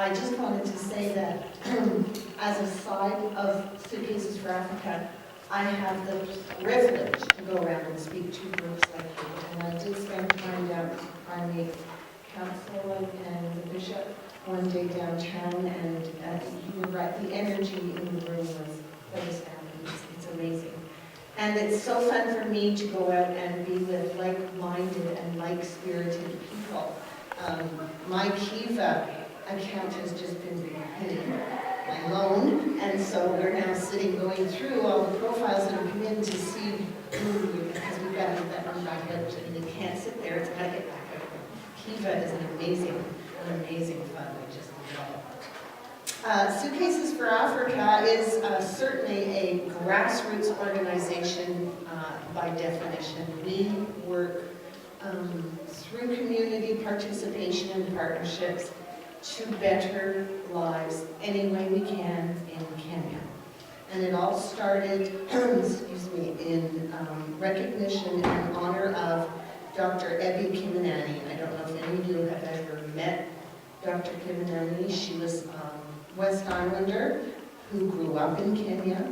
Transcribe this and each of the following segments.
I just wanted to say that as a side of Suitcases for Africa, I have the privilege to go around and speak to groups like you. And I did spend time down at the primary council and the bishop one day downtown, and you were right, the energy in the room was quite astounding. It's amazing. And it's so fun for me to go out and be with like-minded and like-spirited people. My Kiva account has just been hitting my loan, and so we're now sitting going through all the profiles that have come in to see who, because we've got to get that one back out, and it can't sit there, it's got to get back out. Kiva is an amazing fund. I just love it. Suitcases for Africa is certainly a grassroots organization by definition. We work through community participation and partnerships to better lives any way we can in Kenya. And it all started, in recognition and honor of Dr. Ebi Kiminani. I don't know if any of you have ever met Dr. Kiminani. She was a West Islander who grew up in Kenya.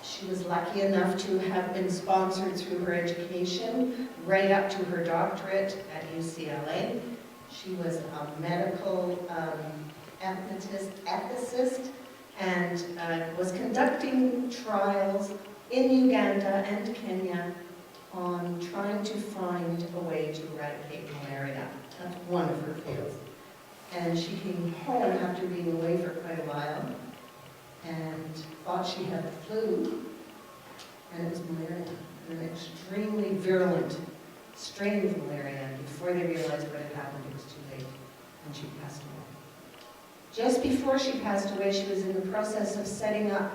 She was lucky enough to have been sponsored through her education right up to her doctorate at UCLA. She was a medical ethicist and was conducting trials in Uganda and Kenya on trying to find a way to eradicate malaria. That's one of her fields. And she came home after being away for quite a while and thought she had the flu, and it was malaria, an extremely virulent strain of malaria. Before they realized what had happened, it was too late, and she passed away. Just before she passed away, she was in the process of setting up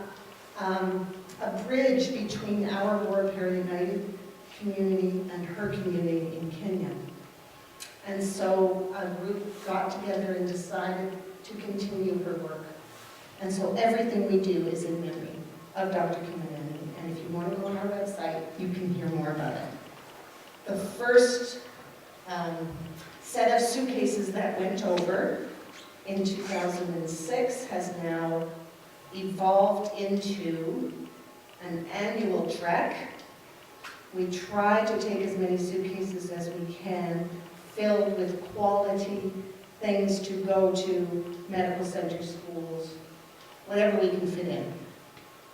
a bridge between our Warrior United community and her community in Kenya. And so a group got together and decided to continue her work. And so everything we do is in memory of Dr. Kiminani. And if you want to go on our website, you can hear more about it. The first set of suitcases that went over in 2006 has now evolved into an annual trek. We try to take as many suitcases as we can, filled with quality things to go to medical center schools, whatever we can fit in.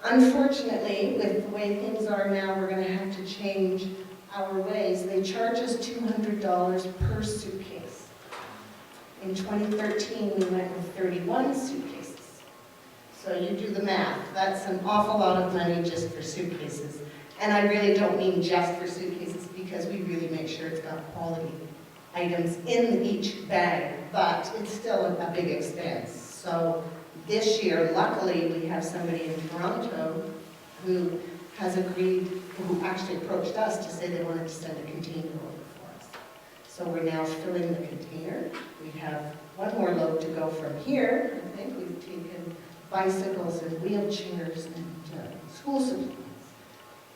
Unfortunately, with the way things are now, we're going to have to change our ways. They charge us $200 per suitcase. In 2013, we went with 31 suitcases. So you do the math. That's an awful lot of money just for suitcases. And I really don't mean just for suitcases, because we really make sure it's got quality items in each bag, but it's still a big expense. So this year, luckily, we have somebody in Toronto who has agreed, who actually approached us to say they wanted to send a container over for us. So we're now filling the container. We have one more load to go from here. I think we've taken bicycles and wheelchairs and school supplies.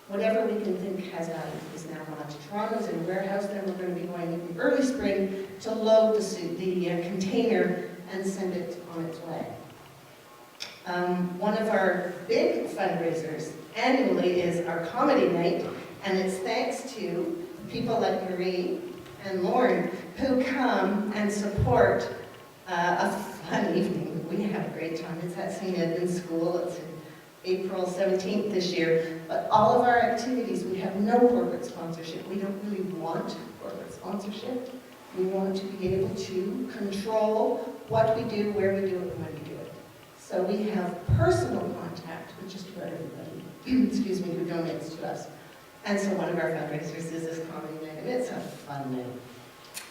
Whatever we can think has value is now gone to Toronto's in a warehouse. Then we're going to be going in the early spring to load the container and send it on its way. One of our big fundraisers annually is our comedy night, and it's thanks to people like Marie and Lauren who come and support a fun evening. We have a great time. It's at St. Edmund's School. It's April 17th this year, but all of our activities, we have no corporate sponsorship. We don't really want corporate sponsorship. We want to be able to control what we do, where we do it, and when we do it. So we have personal contact with just about everybody, excuse me, who donates to us. And so one of our fundraisers is this comedy night, and it's a fun night.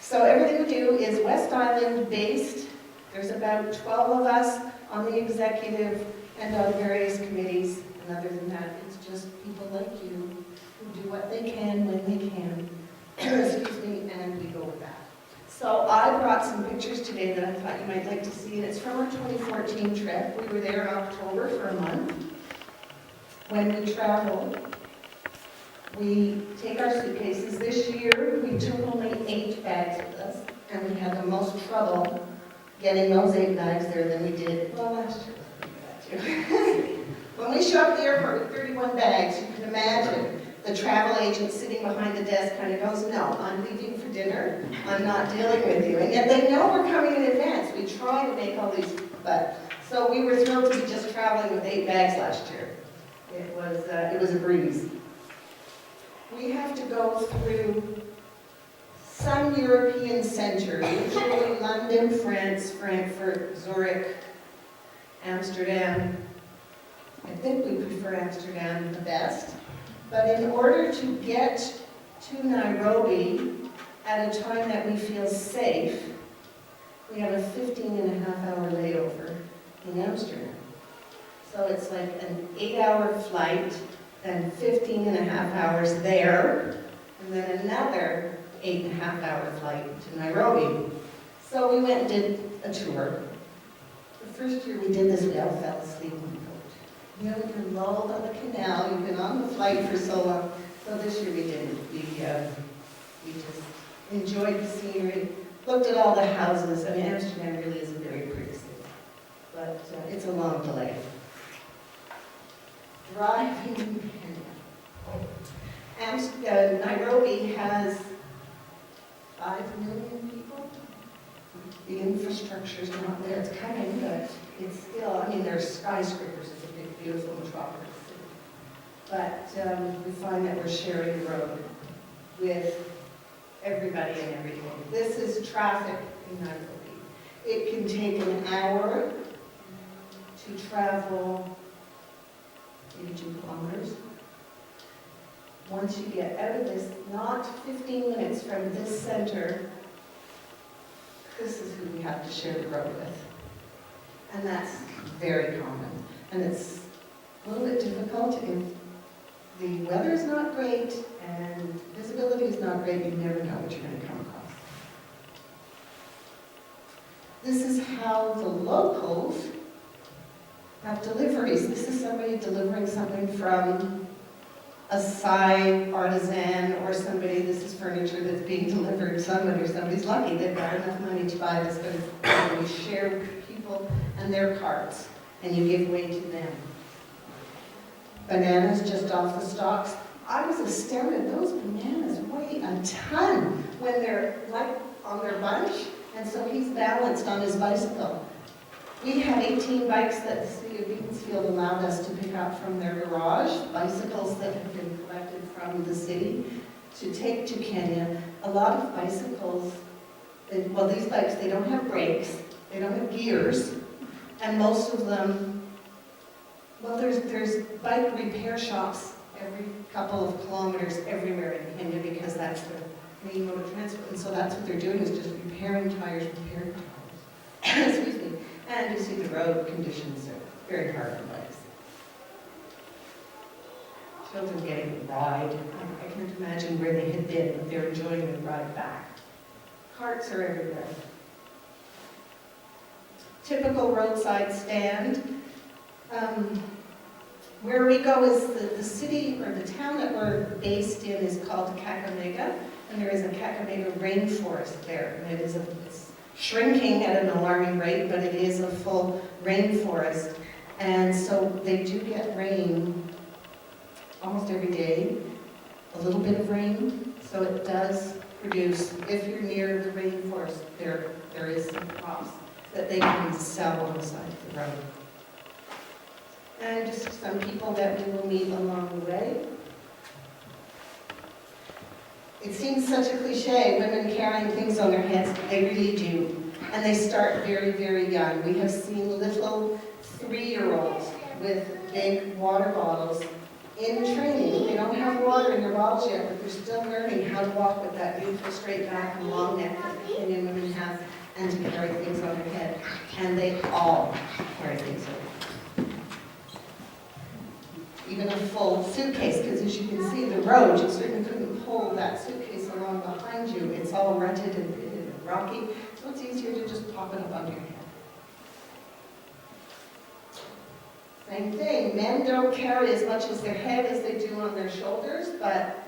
So everything we do is West Island based. There's about 12 of us on the executive and on various committees, and other than that, it's just people like you who do what they can when they can, excuse me, and we go with that. So I brought some pictures today that I thought you might like to see, and it's from our 2014 trip. We were there in October for a month. When we travel, we take our suitcases. This year, we took only 8 bags with us, and we had the most trouble getting those 8 bags there than we did, well, last year was pretty bad too. When we showed up at the airport with 31 bags, you can imagine the travel agent sitting behind the desk kind of goes, no, I'm leaving for dinner, I'm not dealing with you. And yet they know we're coming in advance. We try to make all these, so we were thrilled to be just traveling with 8 bags last year. It was a breeze. We have to go through some European centers, usually London, France, Frankfurt, Zurich, Amsterdam. I think we prefer Amsterdam the best. But in order to get to Nairobi at a time that we feel safe, we have a 15-and-a-half-hour layover in Amsterdam. So it's like an 8-hour flight, then 15-and-a-half hours there, and then another 8-and-a-half-hour flight to Nairobi. So we went and did a tour. The first year we did this, we all fell asleep on the boat. You know, you're lulled on the canal, you've been on the flight for so long. So this year we didn't. We just enjoyed the scenery, looked at all the houses. I mean, Amsterdam really is a very pretty city, but it's a long delay. Driving in Kenya. Nairobi has 5 million people. The infrastructure's not there. It's coming, but it's still, I mean, there's skyscrapers. It's a big, beautiful metropolis city. But we find that we're sharing the road with everybody and everything. This is traffic in Nairobi. It can take an hour to travel 82 kilometers. Once you get out of this, not 15 minutes from this center, this is who we have to share the road with. And that's very common. And it's a little bit difficult if the weather is not great and visibility is not great. You never know what you're going to come across. This is how the locals have deliveries. This is somebody delivering something from a side artisan or somebody. This is furniture that's being delivered. Somebody's lucky. They've got enough money to buy this, but we share with people and their carts, and you give way to them. Bananas just off the stalks. I was astounded. Those bananas weigh a ton when they're like on their bunch, and so he's balanced on his bicycle. We had 18 bikes that the city of Beaconsfield allowed us to pick up from their garage, bicycles that have been collected from the city to take to Kenya. A lot of bicycles, well, these bikes, they don't have brakes, they don't have gears, and most of them, well, there's bike repair shops every couple of kilometers everywhere in Kenya because that's the main mode of transport, and so that's what they're doing, is just repairing tires, Excuse me. And you see the road conditions are very hard on bikes. Children getting a ride. I can't imagine where they had been, but they're enjoying the ride back. Carts are everywhere. Typical roadside stand. Where we go is the city, or the town that we're based in is called Kakamega, and there is a Kakamega rainforest there. And it's shrinking at an alarming rate, but it is a full rainforest. And so they do get rain almost every day, a little bit of rain. So it does produce, if you're near the rainforest, there is some crops that they can sell on the side of the road. And just some people that we will meet along the way. It seems such a cliche, women carrying things on their heads, but they really do. And they start very, very young. We have seen little 3-year-olds with big water bottles in training. They don't have water in their bottles yet, but they're still learning how to walk with that beautiful straight back and long neck that the Kenyan women have, and to carry things on their head. And they all carry things on their head. Even a full suitcase, because as you can see, the road, you certainly couldn't pull that suitcase along behind you. It's all rutted and rocky, so it's easier to just pop it up under your head. Same thing, men don't carry as much as their head as they do on their shoulders, but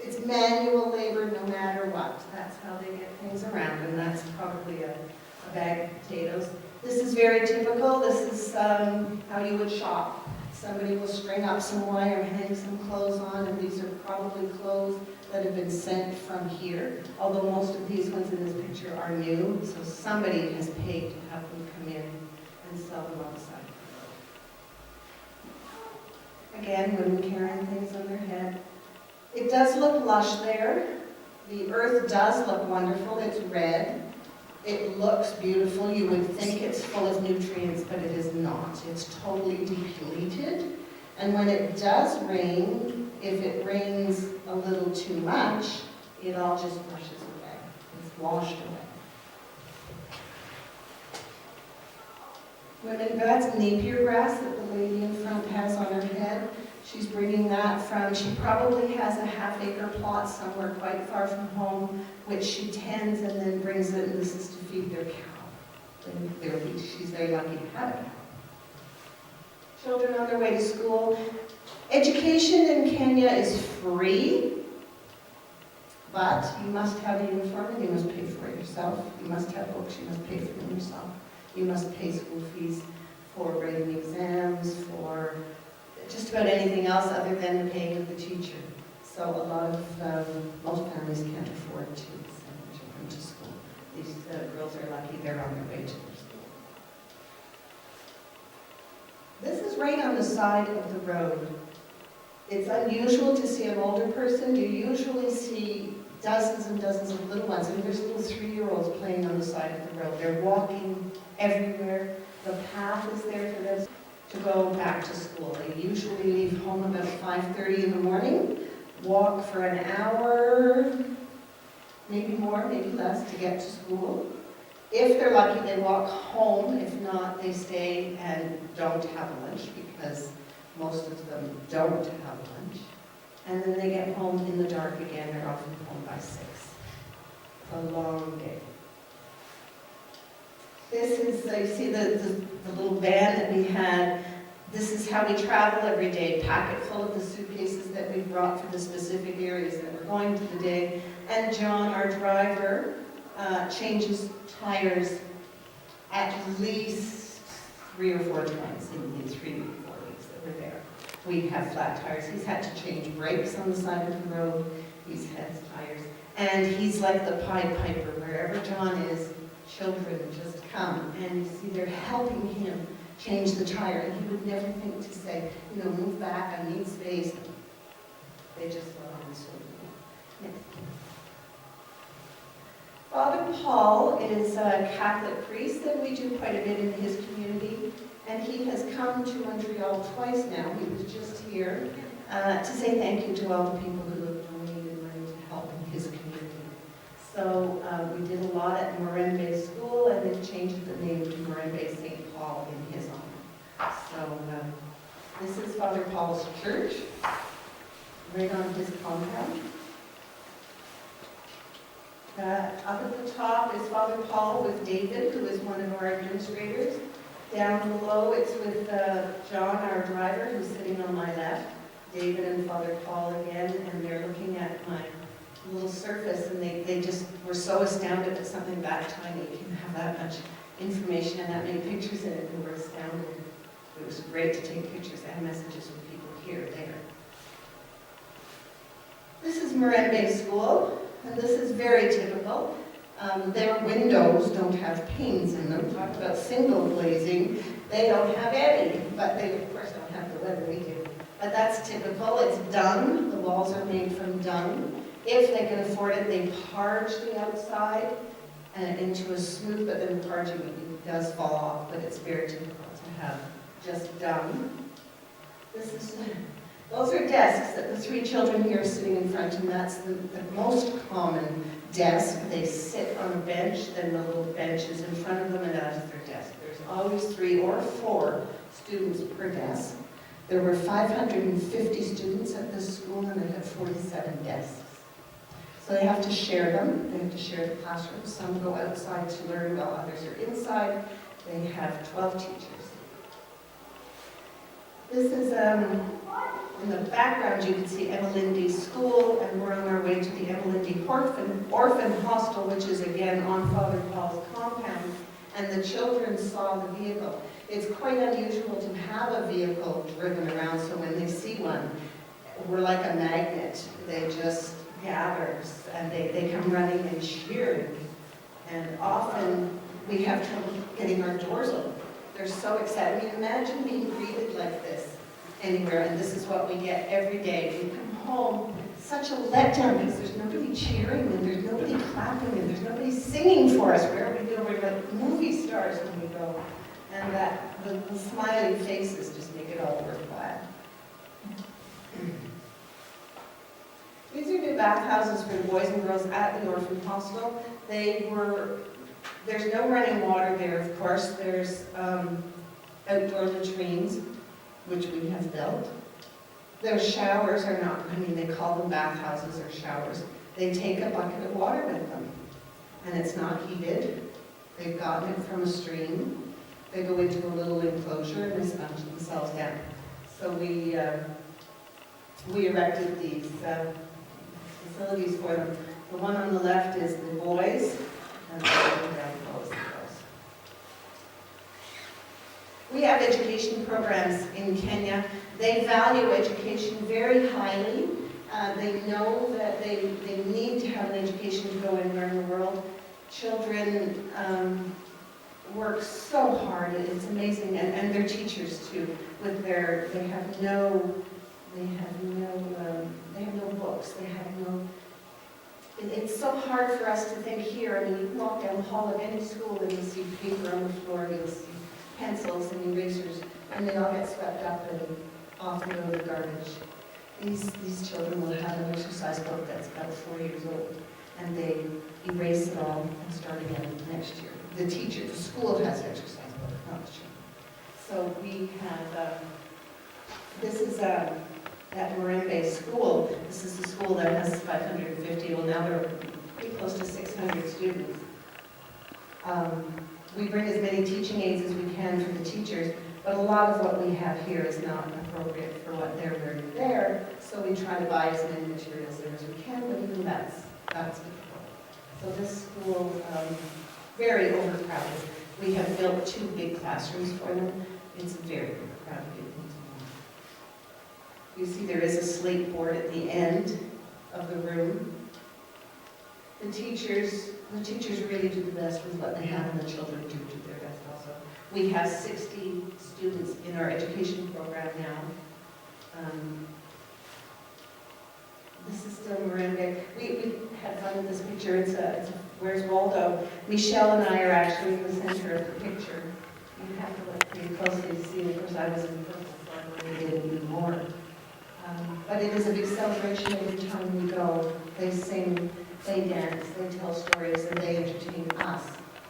it's manual labor no matter what. That's how they get things around, and that's probably a bag potatoes. This is very typical. This is how you would shop. Somebody will string up some wire, hang some clothes on, and these are probably clothes that have been sent from here, although most of these ones in this picture are new, so somebody has paid to have them come in and sell them on the side. Again, women carrying things on their head. It does look lush there. The earth does look wonderful. It's red. It looks beautiful. You would think it's full of nutrients, but it is not. It's totally depleted. And when it does rain, if it rains a little too much, it all just washes away. It's washed away. Women, that's Napier grass that the lady in front has on her head. She's bringing that from, she probably has a half-acre plot somewhere quite far from home, which she tends and then brings it, and this is to feed their cow. And she's very lucky to have a cow. Children on their way to school. Education in Kenya is free, but you must have a uniform and you must pay for it yourself. You must have books, you must pay for them yourself. You must pay school fees for writing exams, for just about anything else other than the paying of the teacher. So a lot of, most families can't afford to send their children to school. These girls are lucky they're on their way to their school. This is right on the side of the road. It's unusual to see an older person. You usually see dozens and dozens of little ones. I mean, there's little 3-year-olds playing on the side of the road. They're walking everywhere. The path is there for them to go back to school. They usually leave home about 5:30 in the morning, walk for an hour, maybe more, maybe less, to get to school. If they're lucky, they walk home. If not, they stay and don't have lunch, because most of them don't have lunch. And then they get home in the dark again. They're often home by 6. It's a long day. This is, you see the little van that we had. This is how we travel every day, packet full of the suitcases that we brought for the specific areas that we're going to the day. And John, our driver, changes tires at least 3 or 4 times in the 3 or 4 weeks that we're there. We have flat tires. He's had to change brakes on the side of the road. He's had tires. And he's like the Pied Piper. Wherever John is, children just come. And you see, they're helping him change the tire. And he would never think to say, move back, I need space. They just go on so next. Father Paul is a Catholic priest, and we do quite a bit in his community. And he has come to Montreal twice now. He was just here to say thank you to all the people who have donated money to help in his community. So we did a lot at Morembe School, and they've changed the name to Morembe St. Paul in his honor. So this is Father Paul's church, right on his compound. Up at the top is Father Paul with David, who is one of our administrators. Down below, it's with John, our driver, who's sitting on my left. David and Father Paul again, and they're looking at my little surface, and they just were so astounded that something that tiny can have that much information and that many pictures in it, and were astounded. It was great to take pictures and messages with people here, there. This is Morembe School, and this is very typical. Their windows don't have panes in them. Talk about single glazing. They don't have any, but they of course don't have the weather we do. But that's typical. It's dung. The walls are made from dung. If they can afford it, they parge the outside into a smooth, but then the parging does fall off, but it's very typical to have just dung. Those are desks that the 3 children here are sitting in front, and that's the most common desk. They sit on a bench, then the little bench is in front of them, and that is their desk. There's always 3 or 4 students per desk. There were 550 students at this school, and they had 47 desks. So they have to share them. They have to share the classroom. Some go outside to learn while others are inside. They have 12 teachers. This is, in the background you can see Emelinde School, and we're on our way to the Emelinde Orphan Hostel, which is again on Father Paul's compound. and the children saw the vehicle. It's quite unusual to have a vehicle driven around, so when they see one, we're like a magnet. They just gather, and they come running and cheering. And often we have trouble getting our doors open. They're so excited. I mean, imagine being greeted like this anywhere, and this is what we get every day. We come home, such a letdown because there's nobody cheering and there's nobody clapping and there's nobody singing for us. Wherever we go, we're like movie stars when we go. And the smiling faces just make it all worthwhile. These are new bathhouses for the boys and girls at the orphan hostel. There's no running water there, of course. There's outdoor latrines, which we have built. Their showers are not, they call them bathhouses or showers. They take a bucket of water with them, and it's not heated. They've gotten it from a stream. They go into a little enclosure and they sponge themselves down. So we erected these facilities for them. The one on the left is the boys, and the one down below is the girls. We have education programs in Kenya. They value education very highly. They know that they need to have an education to go and learn the world. Children work so hard, it's amazing, and their teachers too. With they have no books. It's so hard for us to think here. I mean, you can walk down the hall of any school and you'll see paper on the floor, you'll see pencils and erasers, and they all get swept up and off they go to the garbage. These children will have an exercise book that's about 4 years old, and they erase it all and start again next year. The school has an exercise book, not the children. So we have, this is at Morambe School. This is a school that has 550, well now they're pretty close to 600 students. We bring as many teaching aids as we can for the teachers, but a lot of what we have here is not appropriate for what they're learning there, so we try to buy as many materials there as we can, but even that's difficult. So this school, very overcrowded. We have built 2 big classrooms for them. It's very overcrowded. You see there is a slate board at the end of the room. The teachers really do the best with what they have, and the children do their best also. We have 60 students in our education program now. This is still Morambe. We had fun with this picture. It's a Where's Waldo? Michelle and I are actually in the center of the picture. You have to look pretty closely to see. Of course, I was in purple, so I really did even more. But it is a big celebration every time we go. They sing, they dance, they tell stories, and they entertain us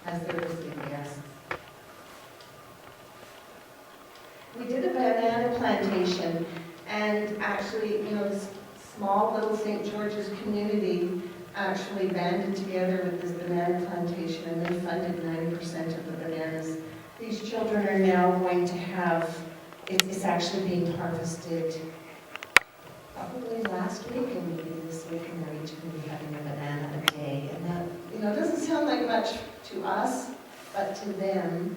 as their visiting guests. We did a banana plantation, and actually, this small little St. George's community actually banded together with this banana plantation, and they funded 90% of the bananas. These children are now going to have, it's actually being harvested probably last week and maybe this week, and they're each going to be having a banana a day. And that, doesn't sound like much to us, but to them.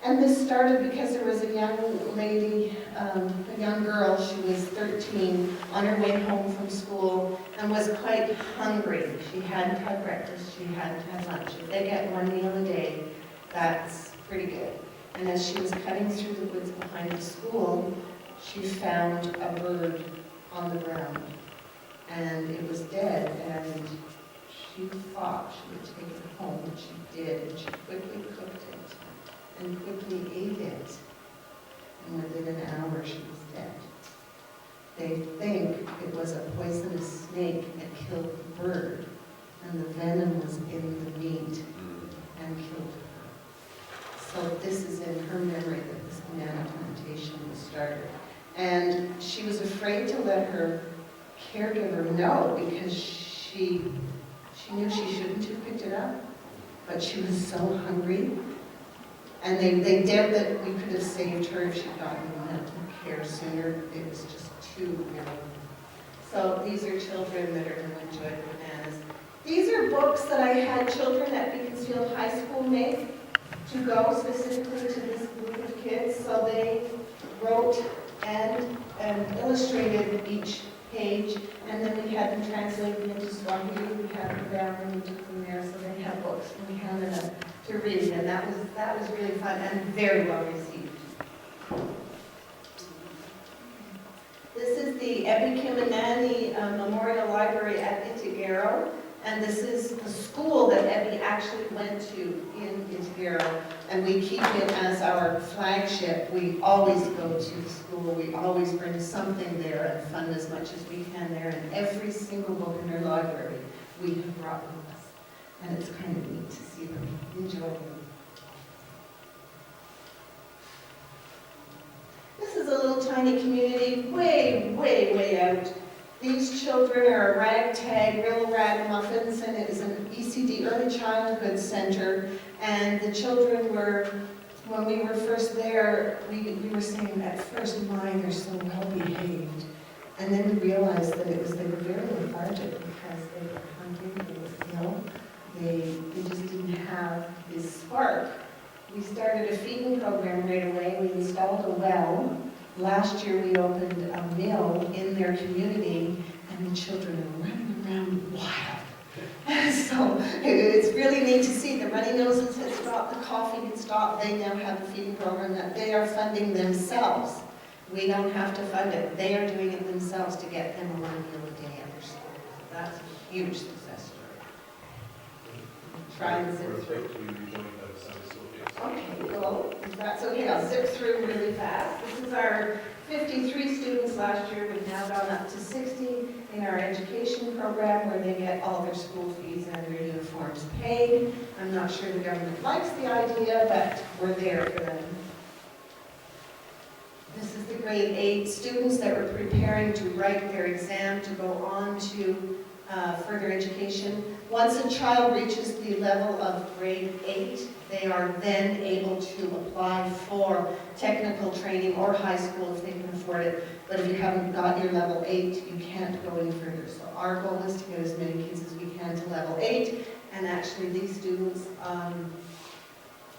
And this started because there was a young lady, a young girl, she was 13, on her way home from school and was quite hungry. She hadn't had breakfast, she hadn't had lunch. If they get 1 meal a day, that's pretty good. And as she was cutting through the woods behind the school, she found a bird on the ground, and it was dead, and she thought she would take it home, and she did, and she quickly cooked it and quickly ate it, and within an hour she was dead. They think it was a poisonous snake that killed the bird, and the venom was in the meat and killed her. So this is in her memory that this banana plantation was started. And she was afraid to let her caregiver know because she knew she shouldn't have picked it up, but she was so hungry. And they did that we could have saved her if she'd gotten medical care sooner. It was just too ill. So these are children that are going to enjoy bananas. These are books that I had children at Beaconsfield High School make to go specifically to this group of kids. So they wrote and illustrated each page, and then we had them translated into Swahili. We had them down and we took them there, so they had books and we handed them to read, and that was really fun and very well received. This is the Buchanan Memorial Library at Itagero, and this is the school that Ebby actually went to in Itagero, and we keep it as our flagship. We always go to the school, we always bring something there and fund as much as we can there, and every single book in her library we have brought with us, and it's kind of neat to see them enjoy them. This is a little tiny community, way, way, way out. These children are ragtag, real ragamuffins, and it is an ECD, Early Childhood Center. And the children were, when we were first there, we were saying at first, my, they're so well behaved. And then we realized that they were very lethargic because they were hungry, they were ill, they just didn't have this spark. We started a feeding program right away. We installed a well. Last year we opened a mill in their community, and the children are running around wild. So it's really neat to see. The runny noses had stopped, the coughing had stopped. They now have a feeding program that they are funding themselves. We don't have to fund it. They are doing it themselves to get them 1 meal a day at their school. So that's a huge success story. Try and zip through. Okay, well, if that's okay, I'll zip through really fast. This is our 53 students last year. We've now gone up to 60 in our education program where they get all their school fees and their uniforms paid. I'm not sure the government likes the idea, but we're there for them. This is the grade 8 students that were preparing to write their exam to go on to further education. Once a child reaches the level of grade 8, they are then able to apply for technical training or high school if they can afford it. But if you haven't got your level 8, you can't go any further. So our goal is to get as many kids as we can to level 8. And actually these students, out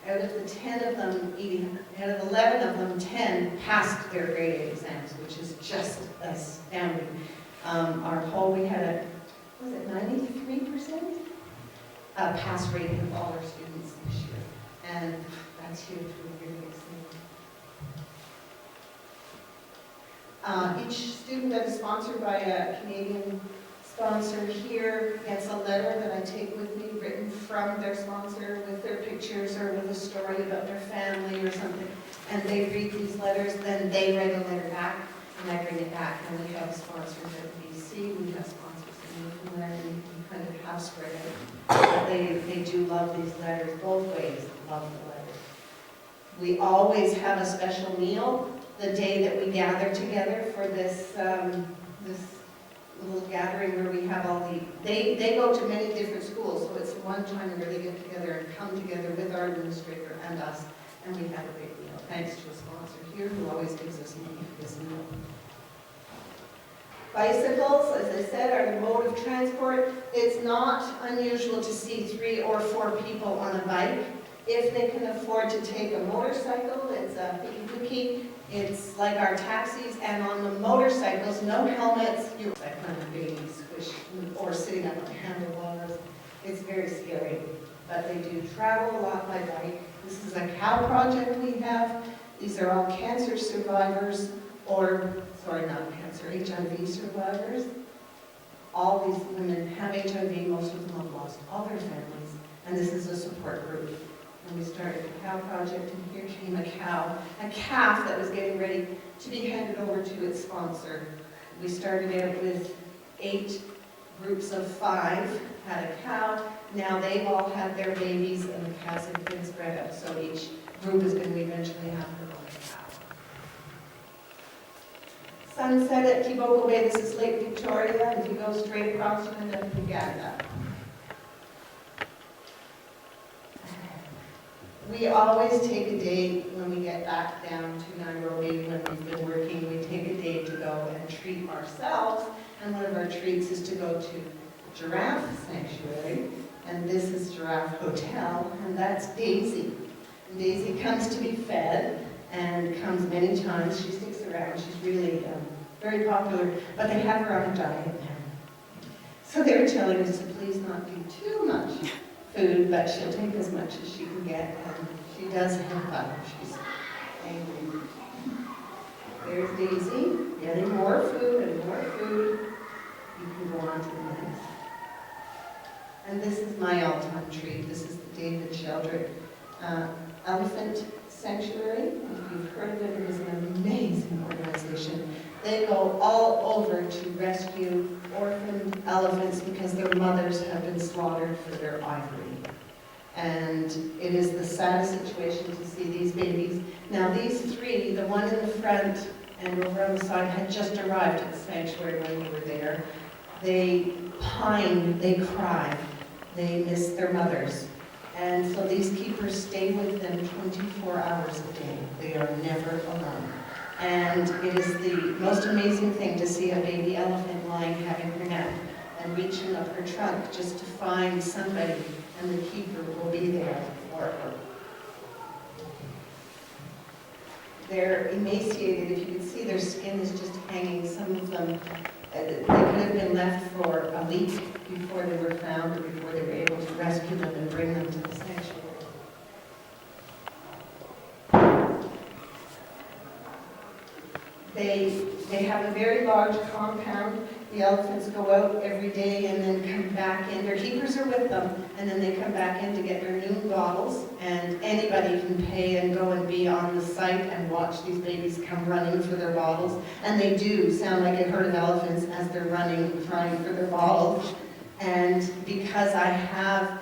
of the 10 of them, out of 11 of them, 10 passed their grade 8 exams, which is just astounding. Our whole, we had a, was it 93% pass rate of all our students this year. And that's huge, we're really excited. Each student that is sponsored by a Canadian sponsor here gets a letter that I take with me, written from their sponsor with their pictures or with a story about their family or something. And they read these letters, then they write a letter back, and I bring it back. And we have sponsors at BC, we have sponsors in Newfoundland, and we kind of have spread out. But they do love these letters, both ways, love the letters. We always have a special meal the day that we gather together for this this little gathering where we have all the, they go to many different schools, so it's one time to really get together and come together with our administrator and us, and we have a big meal, thanks to a sponsor here who always gives us money for this meal. Bicycles, as I said, are the mode of transport. It's not unusual to see 3 or 4 people on a bike. If they can afford to take a motorcycle, it's a hooky. It's like our taxis, and on the motorcycles, no helmets. You're like on a baby squish or sitting up on handlebars. It's very scary, but they do travel a lot by bike. This is a cow project we have. These are all cancer survivors, or, sorry, not cancer, HIV survivors. All these women have HIV, most of them have lost all their families, and this is a support group. And we started the cow project, and here came a calf that was getting ready to be handed over to its sponsor. We started out with 8 groups of 5, had a cow. Now they've all had their babies, and the calves have been spread out, so each group is going to eventually have their own cow. Sunset at Kiboko Bay, this is Lake Victoria, and if you go straight across, you end up in Uganda. We always take a day when we get back down to Nairobi when we've been working. We take a day to go and treat ourselves, and one of our treats is to go to Giraffe Sanctuary, and this is Giraffe Hotel, and that's Daisy. Daisy comes to be fed and comes many times. She sticks around. She's really very popular, but they have her on a diet now. So they're telling us to please not do too much food, but she'll take as much as she can get, and she does have up. She's angry. There's Daisy, getting more food and more food. You can go on to the next. And this is my all-time treat. This is the David Sheldrick Elephant Sanctuary. If you've heard of it, it is an amazing organization. They go all over to rescue orphaned elephants because their mothers have been slaughtered for their ivory. And it is the saddest situation to see these babies. Now these three, the one in the front and over on the side, had just arrived at the sanctuary when we were there. They pine, they cry, they miss their mothers. And so these keepers stay with them 24 hours a day. They are never alone. And it is the most amazing thing to see a baby elephant lying, having her nap, and reaching up her trunk just to find somebody, and the keeper will be there for her. They're emaciated. If you can see, their skin is just hanging. Some of them, they could have been left for a week before they were found, or before they were able to rescue them and bring them to the sanctuary. They have a very large compound. The elephants go out every day and then come back in. Their keepers are with them, and then they come back in to get their noon bottles, and anybody can pay and go and be on the site and watch these babies come running for their bottles. And they do sound like a herd of elephants as they're running, crying for their bottles. And because I have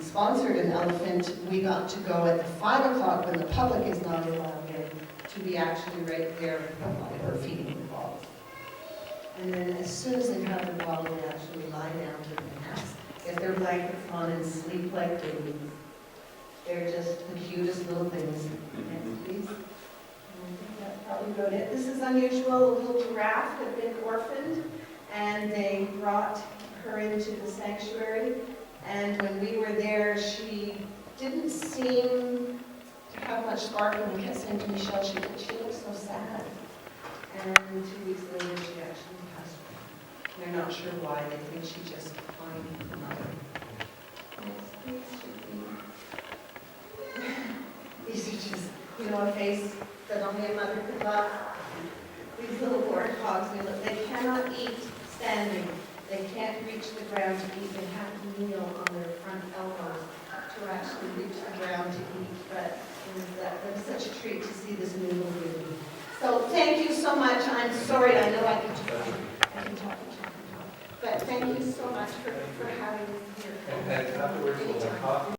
sponsored an elephant, we got to go at the 5 o'clock when the public is not allowed in, to be actually right there or feeding the bottles. And then as soon as they have the bottle, they actually lie down to the grass, get their blankets on, and sleep like babies. They're just the cutest little things. Next, please. That's probably about it. This is unusual. A little giraffe had been orphaned, and they brought her into the sanctuary. And when we were there, she didn't seem to have much sparkle. We kept saying to Michelle, she looks so sad. And 2 weeks later, she actually passed away. They're not sure why. They think she just climbed her mother. These are just, a face that only a mother could love. These little warthogs, they cannot eat standing. They can't reach the ground to eat. They have to kneel on their front elbows to actually reach the ground to eat. But it was such a treat to see this new little baby. So thank you so much. I'm sorry, I know I can talk. But thank you so much for having me here. And afterwards we'll have coffee.